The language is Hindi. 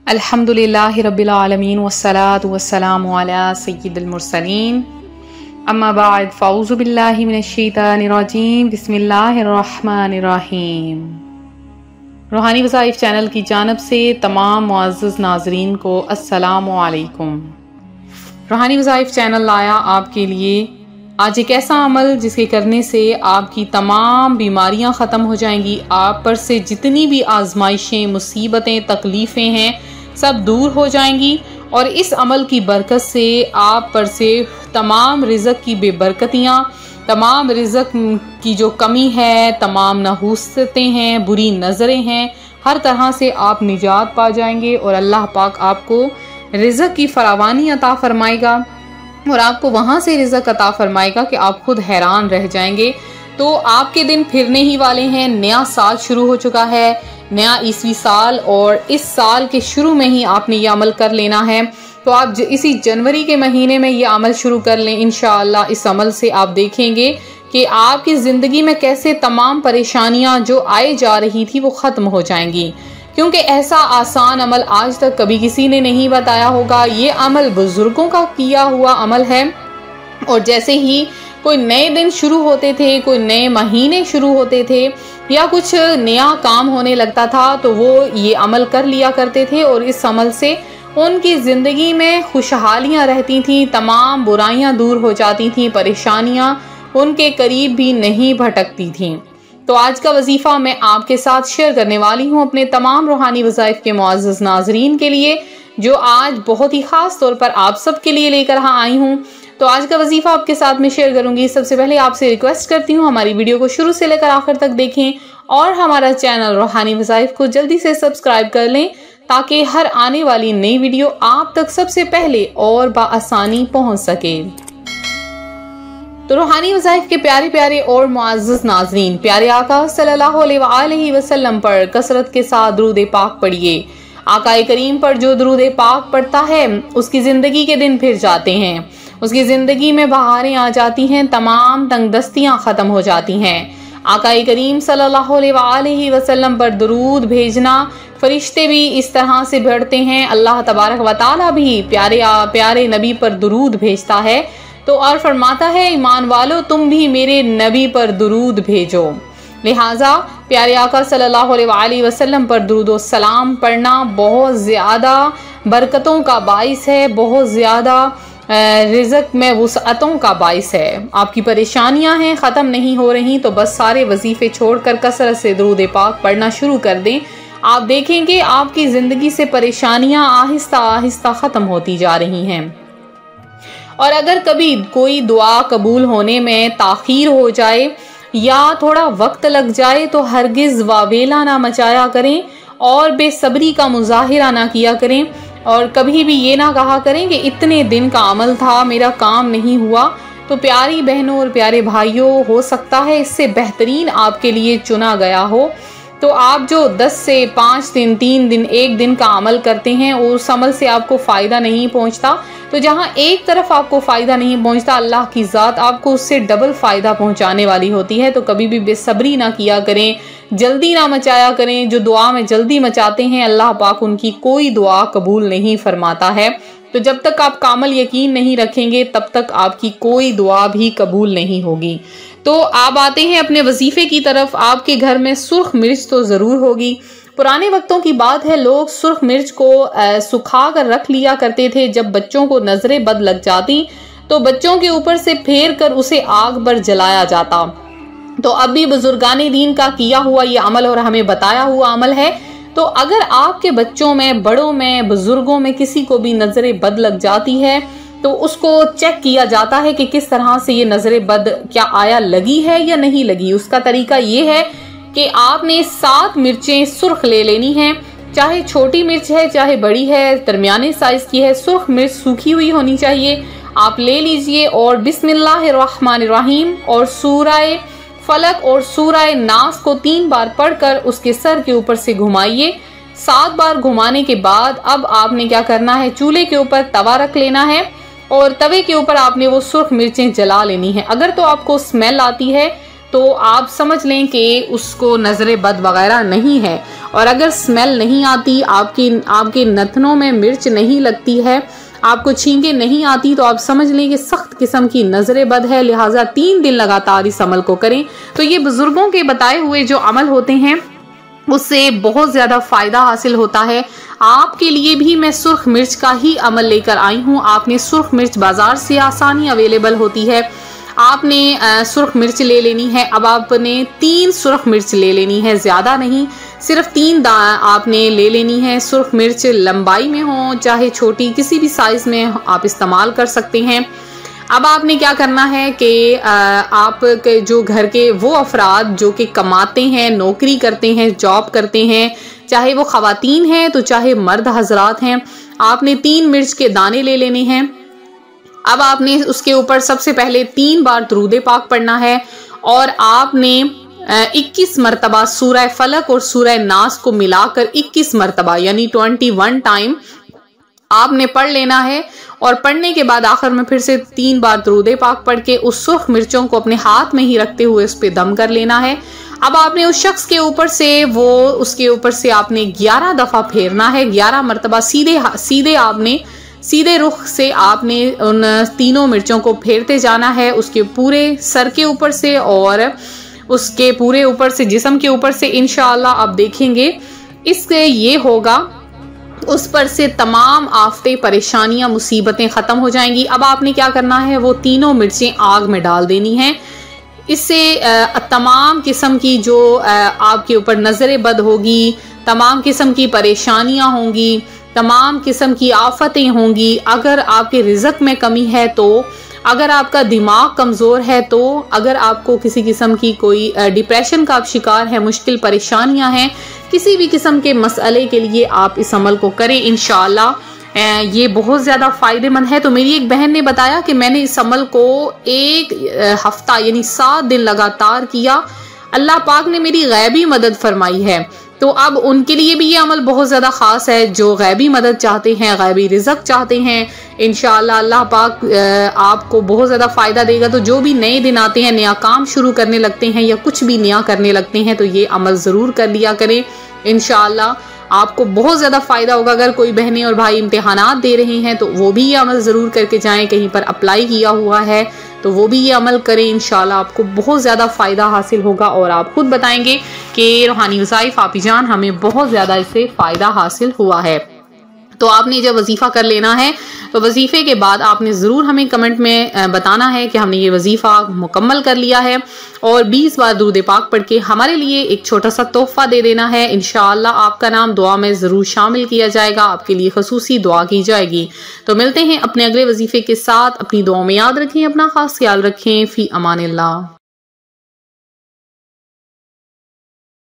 अल्हम्दुलिल्लाहि रब्बिल आलमीन वस्सलातु वस्सलामु अला सय्यिदिल मुरसलीन अम्मा बाद फ़ाऊज़ु बिल्लाहि मिनश शैतानिर रजीम बिस्मिल्लाहिर रहमानिर रहीम। रूहानी वज़ाइफ चैनल की जानिब से तमाम मुअज़्ज़ज़ नाज़रीन को अस्सलामु अलैकुम। रूहानी वज़ाइफ चैनल लाया आपके लिए आज एक ऐसा अमल जिसके करने से आपकी तमाम बीमारियां ख़त्म हो जाएंगी। आप पर से जितनी भी आजमाइशें, मुसीबतें, तकलीफ़ें हैं सब दूर हो जाएंगी और इस अमल की बरकत से आप पर से तमाम रिज़्क़ की बेबरकतियाँ, तमाम रिज़्क़ की जो कमी है, तमाम नहूसतें हैं, बुरी नज़रें हैं, हर तरह से आप निजात पा जाएंगे और अल्लाह पाक आपको रिज़्क़ की फरावानी अता फरमाएगा और आपको वहाँ से रिज़्क़ अता फरमाएगा कि आप खुद हैरान रह जाएंगे। तो आपके दिन फिरने ही वाले हैं, नया साल शुरू हो चुका है, नया ईस्वी साल, और इस साल के शुरू में ही आपने ये अमल कर लेना है। तो आप इसी जनवरी के महीने में ये अमल शुरू कर लें। इंशाअल्लाह इस अमल से आप देखेंगे कि आपकी ज़िंदगी में कैसे तमाम परेशानियां जो आए जा रही थी वो ख़त्म हो जाएंगी, क्योंकि ऐसा आसान अमल आज तक कभी किसी ने नहीं बताया होगा। ये अमल बुजुर्गों का किया हुआ अमल है और जैसे ही कोई नए दिन शुरू होते थे, कोई नए महीने शुरू होते थे या कुछ नया काम होने लगता था तो वो ये अमल कर लिया करते थे और इस अमल से उनकी ज़िंदगी में खुशहालियाँ रहती थीं, तमाम बुराइयाँ दूर हो जाती थीं, परेशानियाँ उनके करीब भी नहीं भटकती थीं। तो आज का वजीफ़ा मैं आपके साथ शेयर करने वाली हूँ अपने तमाम रूहानी वज़ाइफ के मुअज़्ज़ज़ नाज़रीन के लिए, जो आज बहुत ही ख़ास तौर पर आप सब के लिए लेकर आई हूँ। तो आज का वजीफ़ा आपके साथ में शेयर करूँगी। सबसे पहले आपसे रिक्वेस्ट करती हूँ हमारी वीडियो को शुरू से लेकर आखिर तक देखें और हमारा चैनल रूहानी वज़ाइफ को जल्दी से सब्सक्राइब कर लें ताकि हर आने वाली नई वीडियो आप तक सबसे पहले और बाआसानी पहुँच सके। तो रूहानी वज़ाइफ के प्यारे प्यारे और मुअज़्ज़ज़ नाज़रीन, प्यारे आका सल्लल्लाहु अलैहि वसल्लम पर कसरत के साथ दुरूद पाक पढ़िए। आका करीम पर जो दुरूद पाक पढ़ता है उसकी ज़िंदगी के दिन फिर जाते हैं, उसकी ज़िंदगी में बहारें आ जाती हैं, तमाम तंगदस्तियाँ ख़त्म हो जाती हैं। आका करीम सल्लल्लाहु अलैहि वसल्लम पर दुरूद भेजना फरिश्ते भी इस तरह से बढ़ते हैं, अल्लाह तबारक व तआला भी प्यारे प्यारे नबी पर दुरूद भेजता है। तो और फरमाता है, ईमान वालों तुम भी मेरे नबी पर दुरूद भेजो। लिहाजा प्यारे आका सल्लल्लाहु अलैहि वसल्लम पर दुरूद व सलाम पढ़ना बहुत ज़्यादा बरकतों का बाइस है, बहुत ज़्यादा रिज़्क़ में वुसअतों का बाइस है। आपकी परेशानियां हैं ख़त्म नहीं हो रही तो बस सारे वजीफ़े छोड़कर कसरत से दुरूद पाक पढ़ना शुरू कर दें। आप देखेंगे आपकी ज़िंदगी से परेशानियां आहिस्ता आहिस्ता ख़त्म होती जा रही हैं। और अगर कभी कोई दुआ कबूल होने में ताख़ीर हो जाए या थोड़ा वक्त लग जाए तो हरगिज़ वावेला ना मचाया करें और बेसब्री का मुजाहिरा ना किया करें और कभी भी ये ना कहा करें कि इतने दिन का अमल था, मेरा काम नहीं हुआ। तो प्यारी बहनों और प्यारे भाइयों, हो सकता है इससे बेहतरीन आपके लिए चुना गया हो। तो आप जो 10 से 5 दिन, 3 दिन, 1 दिन का अमल करते हैं और उस अमल से आपको फ़ायदा नहीं पहुंचता, तो जहां एक तरफ आपको फ़ायदा नहीं पहुंचता, अल्लाह की ज़ात आपको उससे डबल फ़ायदा पहुंचाने वाली होती है। तो कभी भी बेसब्री ना किया करें, जल्दी ना मचाया करें। जो दुआ में जल्दी मचाते हैं अल्लाह पाक उनकी कोई दुआ कबूल नहीं फरमाता है। तो जब तक आप कामल यकीन नहीं रखेंगे तब तक आपकी कोई दुआ भी कबूल नहीं होगी। तो आप आते हैं अपने वजीफे की तरफ। आपके घर में सुर्ख मिर्च तो ज़रूर होगी। पुराने वक्तों की बात है, लोग सुर्ख मिर्च को सुखा कर रख लिया करते थे। जब बच्चों को नजरें बद लग जाती तो बच्चों के ऊपर से फेर कर उसे आग पर जलाया जाता। तो अब भी बुजुर्गाने दीन का किया हुआ ये अमल और हमें बताया हुआ अमल है। तो अगर आपके बच्चों में, बड़ों में, बुजुर्गों में किसी को भी नजरें बद लग जाती है तो उसको चेक किया जाता है कि किस तरह से ये नजरें बद क्या आया लगी है या नहीं लगी। उसका तरीका ये है कि आपने 7 मिर्चें सुर्ख ले लेनी है, चाहे छोटी मिर्च है चाहे बड़ी है, दरमियाने साइज की है। सुर्ख मिर्च सूखी हुई होनी चाहिए। आप ले लीजिए और बिस्मिल्लाहिर्रहमानिर्रहीम और सूरह फलक और सूरह नास को 3 बार पढ़कर उसके सर के ऊपर से घुमाइए। 7 बार घुमाने के बाद अब आपने क्या करना है, चूल्हे के ऊपर तवा रख लेना है और तवे के ऊपर आपने वो सुर्ख मिर्चें जला लेनी है। अगर तो आपको स्मेल आती है तो आप समझ लें कि उसको नजरे बद वगैरह नहीं है। और अगर स्मेल नहीं आती, आपके नथनों में मिर्च नहीं लगती है, आपको छींके नहीं आती, तो आप समझ लें कि सख्त किस्म की नजर बद है। लिहाजा 3 दिन लगातार इस अमल को करें। तो ये बुजुर्गों के बताए हुए जो अमल होते हैं उससे बहुत ज्यादा फायदा हासिल होता है। आपके लिए भी मैं सुर्ख मिर्च का ही अमल लेकर आई हूँ। आपने सुर्ख मिर्च बाजार से आसानी अवेलेबल होती है। आपने सुर्ख मिर्च ले लेनी है। अब आपने 3 सुर्ख मिर्च ले लेनी है, ज्यादा नहीं, सिर्फ 3 आपने ले लेनी है। सुर्ख मिर्च लंबाई में हो चाहे छोटी, किसी भी साइज में आप इस्तेमाल कर सकते हैं। अब आपने क्या करना है कि आपके जो घर के वो अफराद जो कि कमाते हैं, नौकरी करते हैं, जॉब करते हैं, चाहे वो खवातीन हैं तो चाहे मर्द हजरात हैं, आपने 3 मिर्च के दाने ले लेने हैं। अब आपने उसके ऊपर सबसे पहले 3 बार दुरूद पाक पढ़ना है और आपने 21 मरतबा सूरह फलक और सूरह नास को मिलाकर 21 मरतबा यानी 21 टाइम आपने पढ़ लेना है। और पढ़ने के बाद आखिर में फिर से 3 बार दुरूद पाक पढ़ के उस सुर्ख मिर्चों को अपने हाथ में ही रखते हुए उस पर दम कर लेना है। अब आपने उस शख्स के ऊपर से उसके ऊपर से आपने 11 दफा फेरना है, 11 मरतबा सीधे रुख से आपने उन तीनों मिर्चों को फेरते जाना है, उसके पूरे सर के ऊपर से और उसके पूरे ऊपर से, जिस्म के ऊपर से। इंशाअल्लाह आप देखेंगे इससे ये होगा, उस पर से तमाम आफतें, परेशानियां, मुसीबतें खत्म हो जाएंगी। अब आपने क्या करना है, वो तीनों मिर्चें आग में डाल देनी हैं। इससे तमाम किस्म की जो आपके ऊपर नजर बद होगी, तमाम किस्म की परेशानियां होंगी, तमाम किस्म की आफतें होंगी। अगर आपके रिज़्क में कमी है तो, अगर आपका दिमाग कमज़ोर है तो, अगर आपको किसी किस्म की कोई डिप्रेशन का आप शिकार है, मुश्किल परेशानियां हैं, किसी भी किस्म के मसले के लिए आप इस अमल को करें। इंशाअल्लाह ये बहुत ज़्यादा फ़ायदेमंद है। तो मेरी एक बहन ने बताया कि मैंने इस अमल को 1 हफ्ता यानी 7 दिन लगातार किया, अल्लाह पाक ने मेरी गैबी मदद फरमाई है। तो अब उनके लिए भी ये अमल बहुत ज़्यादा ख़ास है जो गैबी मदद चाहते हैं, गैबी रिज़्क चाहते हैं। इंशाअल्लाह अल्लाह पाक आपको बहुत ज़्यादा फ़ायदा देगा। तो जो भी नए दिन आते हैं, नया काम शुरू करने लगते हैं या कुछ भी नया करने लगते हैं, तो ये अमल ज़रूर कर लिया करें। इंशाअल्लाह आपको बहुत ज़्यादा फ़ायदा होगा। अगर कोई बहनें और भाई इम्तिहानात दे रहे हैं तो वो भी ये अमल ज़रूर करके जाएं, कहीं पर अप्लाई किया हुआ है तो वो भी ये अमल करें। इंशाअल्लाह आपको बहुत ज़्यादा फ़ायदा हासिल होगा और आप खुद बताएंगे कि रूहानी वज़ाइफ आपिजान हमें बहुत ज़्यादा इससे फ़ायदा हासिल हुआ है। तो आपने जब वजीफ़ा कर लेना है तो वजीफ़े के बाद आपने ज़रूर हमें कमेंट में बताना है कि हमने ये वजीफ़ा मुकम्मल कर लिया है और 20 बार दुरूद पाक पढ़ के हमारे लिए एक छोटा सा तोहफ़ा दे देना है। इंशाअल्लाह आपका नाम दुआ में ज़रूर शामिल किया जाएगा, आपके लिए ख़ुसूसी दुआ की जाएगी। तो मिलते हैं अपने अगले वजीफ़े के साथ। अपनी दुआ में याद रखें, अपना ख़ास ख्याल रखें। फ़ी अमानिल्लाह।